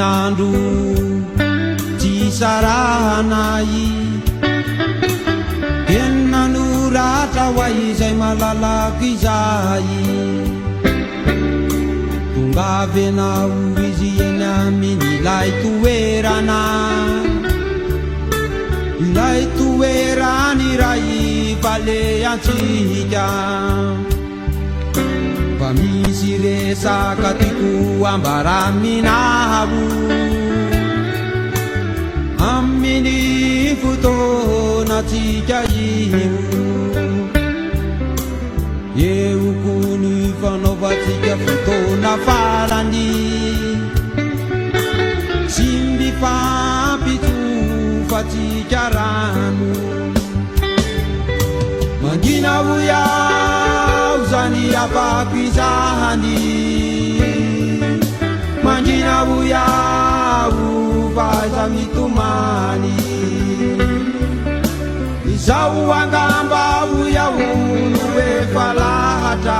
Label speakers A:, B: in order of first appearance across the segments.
A: nandu Cisaranai Kenanura tawai say malalaki say Tungabe na uwizi namin ilay tuwerana Ilay tuwerani rai pale ang chika Pamisire sa katiku ang baraminabu Amini futo na chika yimu Yeukuni fanovatika futo na falani Simbi papitu fatika ranu Magina buya uzani apa pisahani Magina buya ufaza mitumani Isau angamba buya unuwe falata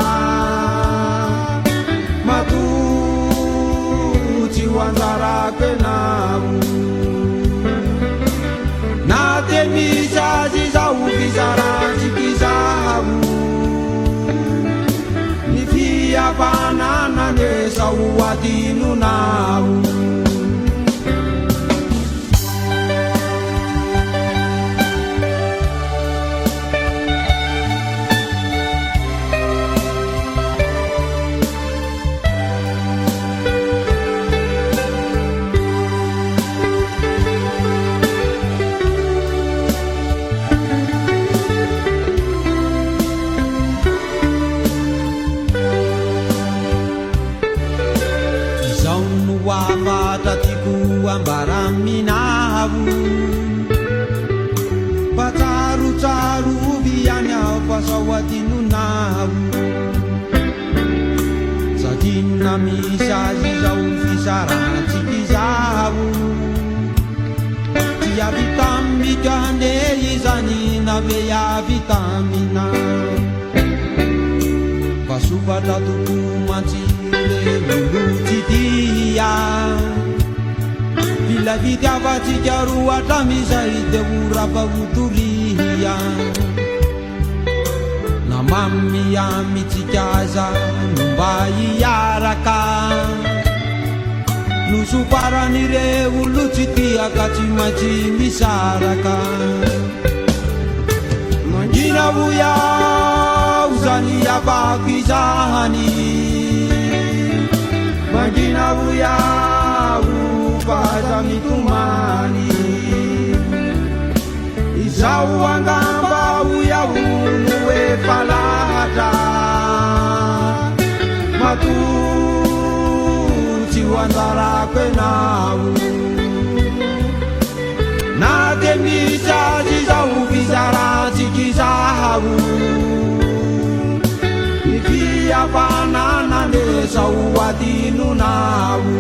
A: Matuti wanzara kenamu Nate misa zizau kisara zikizamu Nifia banana nesa uwadinu namu Wapatatiku ambaraminabu Pataru-taru biyanya pasawatinu nabu Sakina misa zizau fisara chikizabu Tia vitamika neyizani na veya vitamina Pasupatatuku mantile lulutitia Bila vida vatijaru atamisa ide urapa uturia Na mami ya mitikaza numbai yaraka Nusu para nire ulutitia katimachi misaraka Manjina buya uzani ya bakizani Magina buya upaza mitumani Isau angamba buya unuwe falata Matuti wanzara kwenawu Nate misa zizau vizara zikizawu Ifia banana nesa uwadinu nawu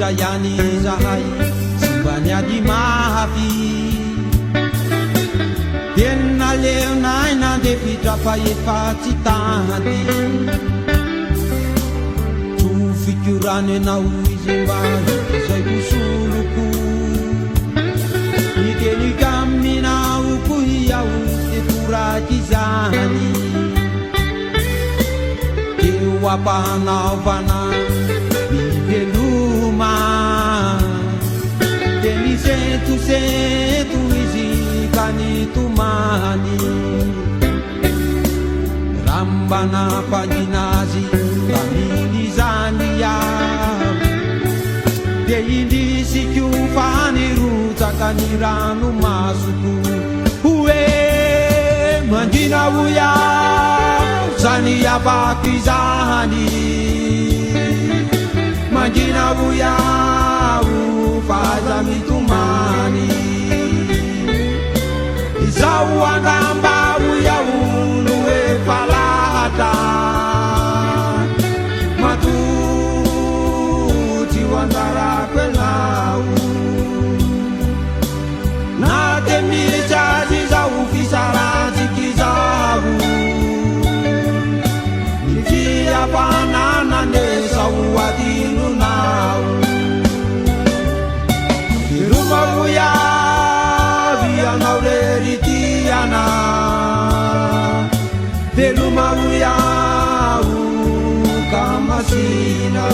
A: Yani zahai simbanya di mahapi Tiena leo naina de pita paye patitati Tu fikirane na uizimba Kisai kusuluku Nikeni kamina ukuhiya uke kurakizani Kewa pana vana Beluma Deni tu izi kani tumani Rambana paginazi Kamilizani ya Deili sikyufani ruta kaniranu masuku Uwe manjina buya Zani ya bakizani Magina buya faza mitumani Zawangamba uya unuwe falata Matuti wandara kwelau Na temi chazi za ufisara zikizabu Nikia banana nesa uwadinu nau Iruma uya via naureritiana Iruma uya ukamasina